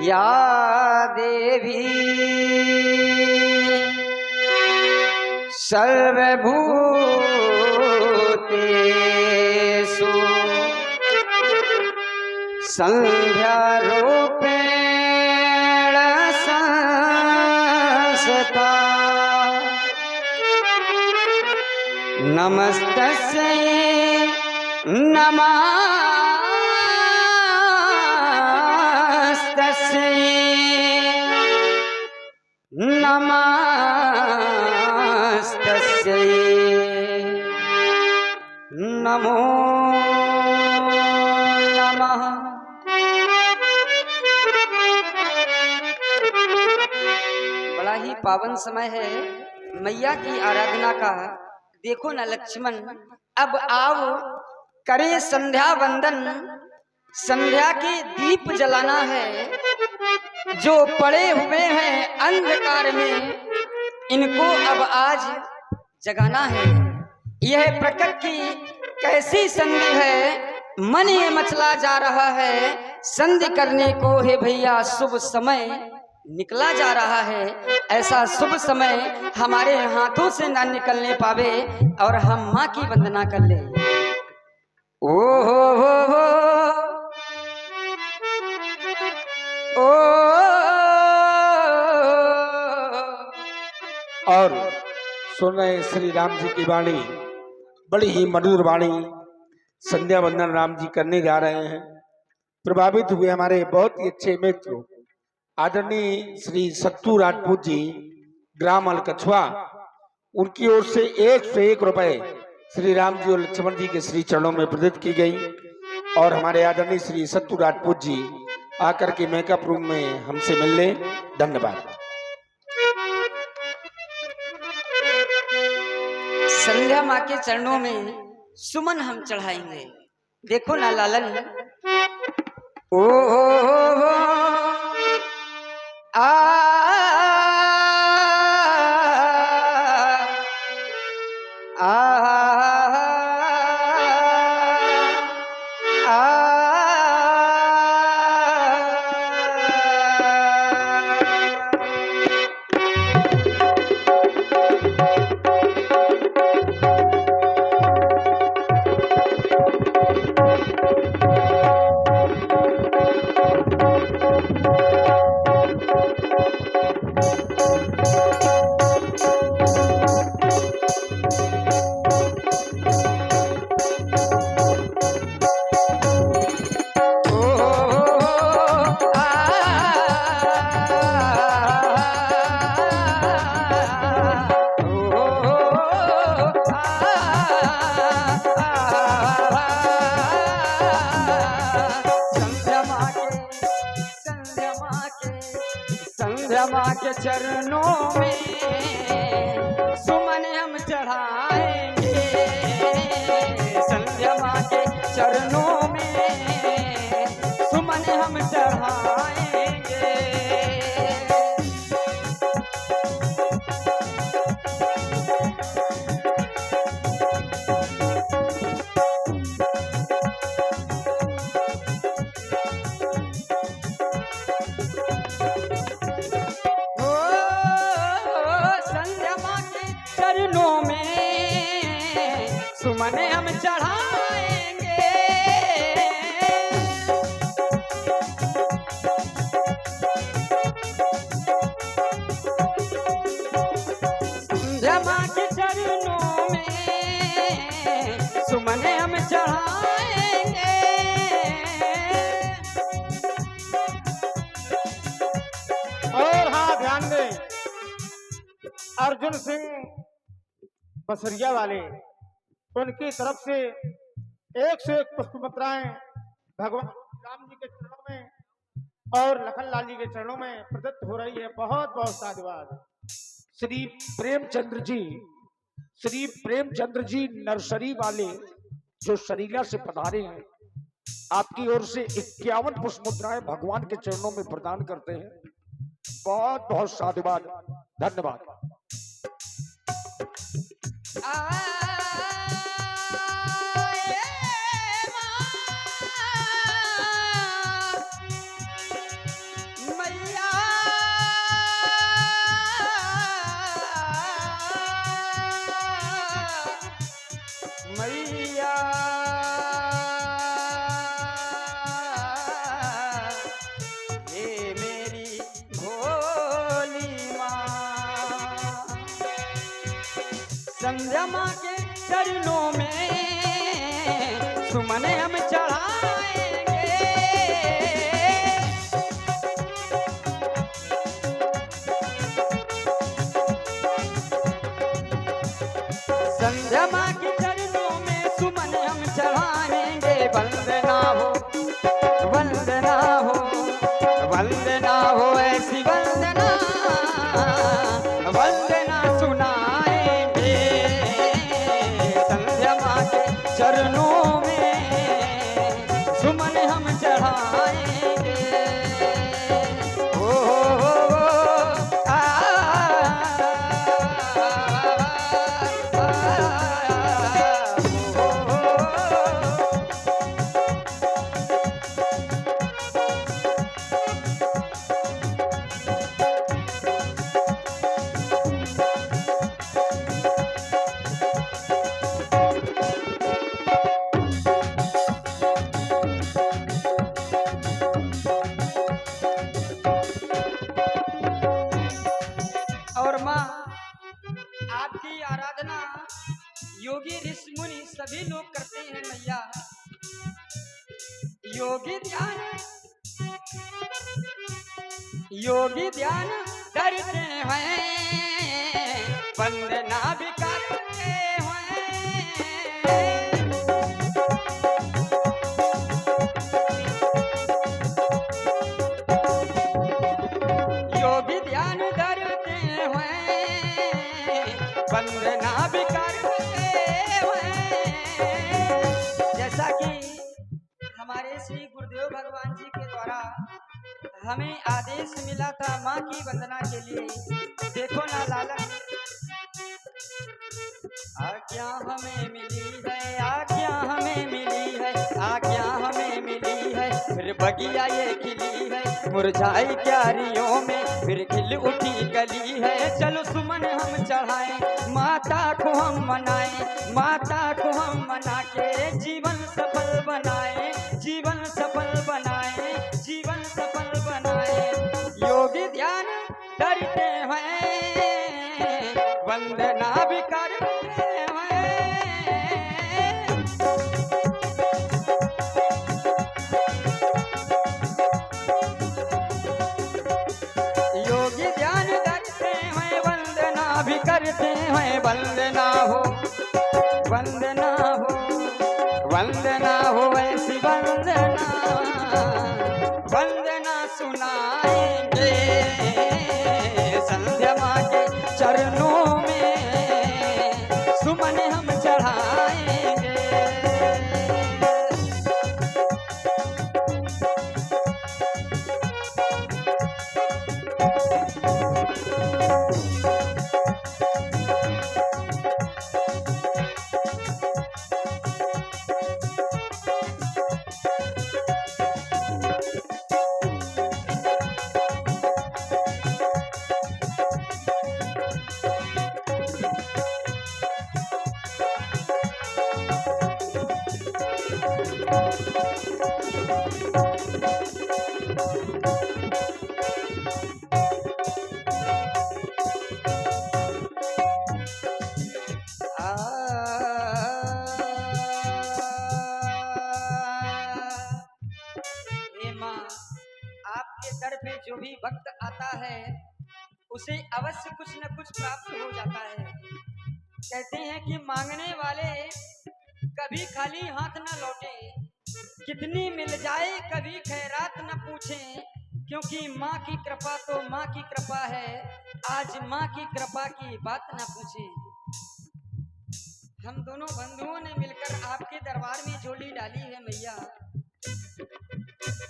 या देवी सर्वभूतेषु संध्यारूपेण संस्था नमस्तस्यै नमस्तस्यै नमो नमः। बड़ा ही पावन समय है मैया की आराधना का। देखो न लक्ष्मण, अब आओ करें संध्या वंदन। संध्या के दीप जलाना है। जो पड़े हुए हैं अंधकार में, इनको अब आज जगाना है। यह प्रकृति की कैसी संधि है, मन ये मचला जा रहा है। संधि करने को है भैया शुभ समय निकला जा रहा है। ऐसा शुभ समय हमारे हाथों से ना निकलने पावे और हम माँ की वंदना कर ले। ओ हो ओ और सुन रहे श्री राम जी की वाणी, बड़ी ही मधुर वाणी। संध्या वंदन राम जी करने जा रहे हैं। प्रभावित हुए हमारे बहुत ही अच्छे मित्र आदरणीय श्री सत्तू राजपूत जी, ग्राम अलकछुआ, उनकी ओर से 101 रुपए श्री राम जी और लक्ष्मण जी के श्री चरणों में प्रदत्त की गई। और हमारे आदरणीय श्री सत्तू राजपूत जी आकर के मेकअप रूम में हमसे मिलने। धन्यवाद। संध्या माँ के चरणों में सुमन हम चढ़ाएंगे। देखो ना लालन, ओ हो आ माँ के चरणों में सुमन हम चढ़ाएंगे। संध्या माँ के चरणों में सुमन हम चढ़ाएंगे। सुमन हम चढ़ाएंगे। संध्या माँ के चरणों में सुमन हम चढ़ाएंगे। और हाँ, ध्यान दें, अर्जुन सिंह बसरिया वाले, उनकी तरफ से 101 पुष्पमात्राएं भगवान राम जी के चरणों में और लखन लाल जी के चरणों में प्रदत्त हो रही है। बहुत बहुत साधुवाद। श्री प्रेमचंद्र जी नर्सरी वाले जो शरीला से पधारे हैं, आपकी ओर से 51 पुष्पमुद्राएं भगवान के चरणों में प्रदान करते हैं। बहुत बहुत साधुवाद, धन्यवाद। संध्या माँ के चरणों में सुमन हम चढ़ाएंगे। संध्या माँ के चरणों में सुमन हम चढ़ाएंगे। वंदना हो, वंदना हो, वंदना हो, ऐसी वंदना, वंदना सुनाएंगे। संध्या माँ के चरणों में सुमन हम चढ़ाएंगे। ओ आ, और माँ आपकी आराधना योगी ऋषि मुनि सभी लोग करते हैं मैया। योगी ध्यान करते हैं, वंदना भी करते हैं। योगी ध्यान करते हैं, वंदना भी करते हैं। जैसा कि हमारे श्री गुरुदेव भगवान जी के द्वारा हमें आदेश मिला था माँ की वंदना के लिए। देखो ना लाला, आज्ञा हमें मिली है, आज्ञा हमें मिली है, आज्ञा हमें मिली है। फिर बगिया ये खिली है, मुरझाई क्यारियों में फिर खिल उठी गली है। चलो सुमन हम चढ़ाएं, माता को हम मनाएं, माता को हम मना के जीवन सफल बनाएं, जीवन सफल बनाएं, जीवन सफल बनाएं। योगी ध्यान करते हैं, वंदना भी करते हैं। योगी ध्यान करते हैं, वंदना भी करते हैं। वंदना हो, वंदना हो, वंदना हो, ऐसी वंदना, वंदना सुनाएंगे। संध्या माँ के चरणों में सुमन हम चढ़ाएंगे। दर पे जो भी भक्त आता है उसे अवश्य कुछ न कुछ प्राप्त हो जाता है। कहते हैं कि मांगने वाले कभी खाली हाथ न लौटे, कितनी मिल जाए कभी खैरात न पूछे, क्योंकि माँ की कृपा तो माँ की कृपा है, आज माँ की कृपा की बात न पूछे। हम दोनों बंधुओं ने मिलकर आपके दरबार में झोली डाली है मैया।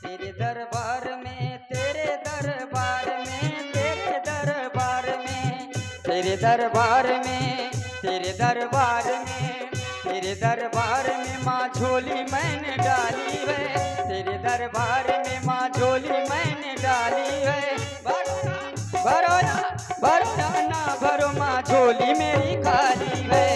तेरे दरबार में, तेरे दरबार में, तेरे दरबार में, तेरे दरबार में, तेरे दरबार में, तेरे दरबार में माँ झोली मैंने डाली है। तेरे दरबार में माँ झोली मैंने डाली है। भरो ना, भरो ना, भरो माँ झोली मेरी खाली है।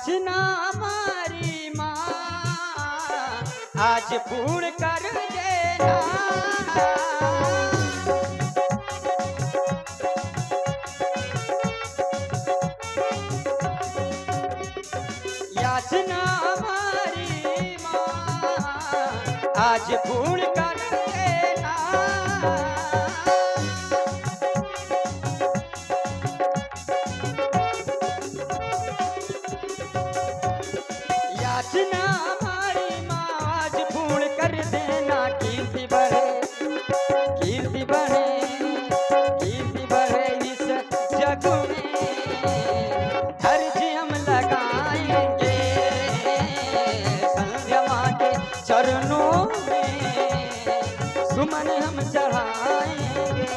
याचना हमारी माँ आज पूर्ण कर देना। याचना हमारी माँ आज पूर्ण कर देना। याचना हमारी माँ आज पूर्ण कर देना। कीर्ति बढ़े, कीर्ति बढ़े, कीर्ति बढ़े इस जग में। अर्ज हम लगाएंगे संध्या माँ के चरणों में, सुमन हम चढ़ाएंगे।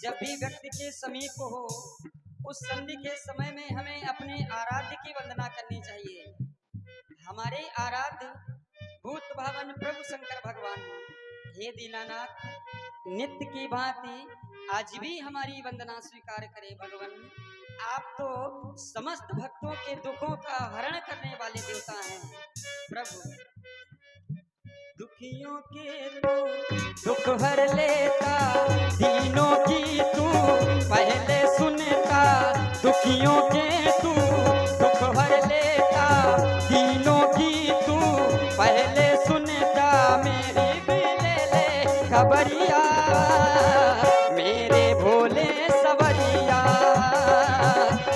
जब भी व्यक्ति के समीप हो, उस संधि के समय में हमें अपने आराध्य की वंदना करनी चाहिए। हमारे आराध्य भूत भावन प्रभु शंकर भगवान, हे दीनानाथ, नित्य की भांति आज भी हमारी वंदना स्वीकार करे। भगवान, आप तो समस्त भक्तों के दुखों का हरण करने वाले देवता हैं। प्रभु, दुखियों के तू दुख हर लेता, दीनों की तू पहले सुनता। दुखियों के तू दुख हर लेता, दीनों की तू पहले सुनता। मेरी भी ले ले खबरिया, मेरे भोले सवरिया,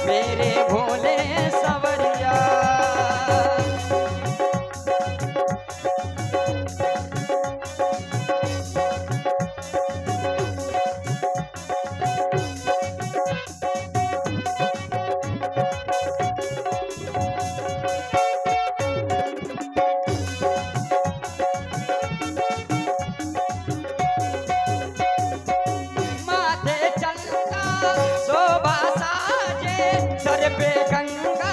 मेरे भोले सवरिया। सर पे गंगा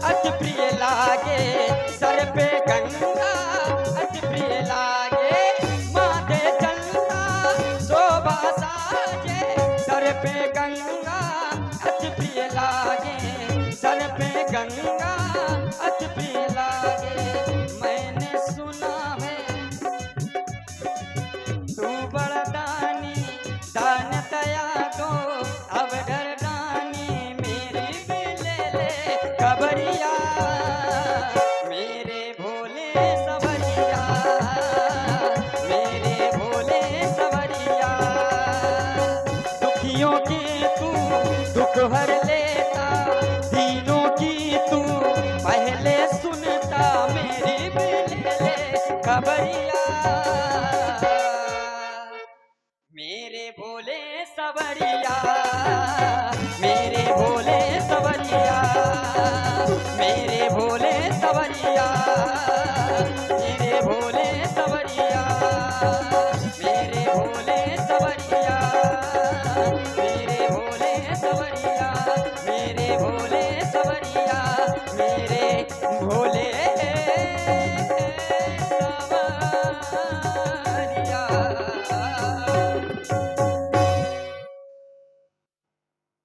अति प्रिय लागे, सर पे गंगा अति प्रिय लागे। माथे चलता शोभा साजे, सर पे गंगा अति प्रिय लागे, सर पे गंगा अति प्रिय लागे। मैंने सुना है तू बड़ा दानी, दान दया दो अब डर खबरिया, मेरे भोले सवरिया, मेरे भोले सवरिया। दुखियों के तू दुख हर लेता, दीनों की तू पहले सुनता। मेरी भी ले ले खबरिया, मेरे भोले सवरिया, मेरे भोले सवरिया, मेरे भोले सवरिया, मेरे भोले सवरिया।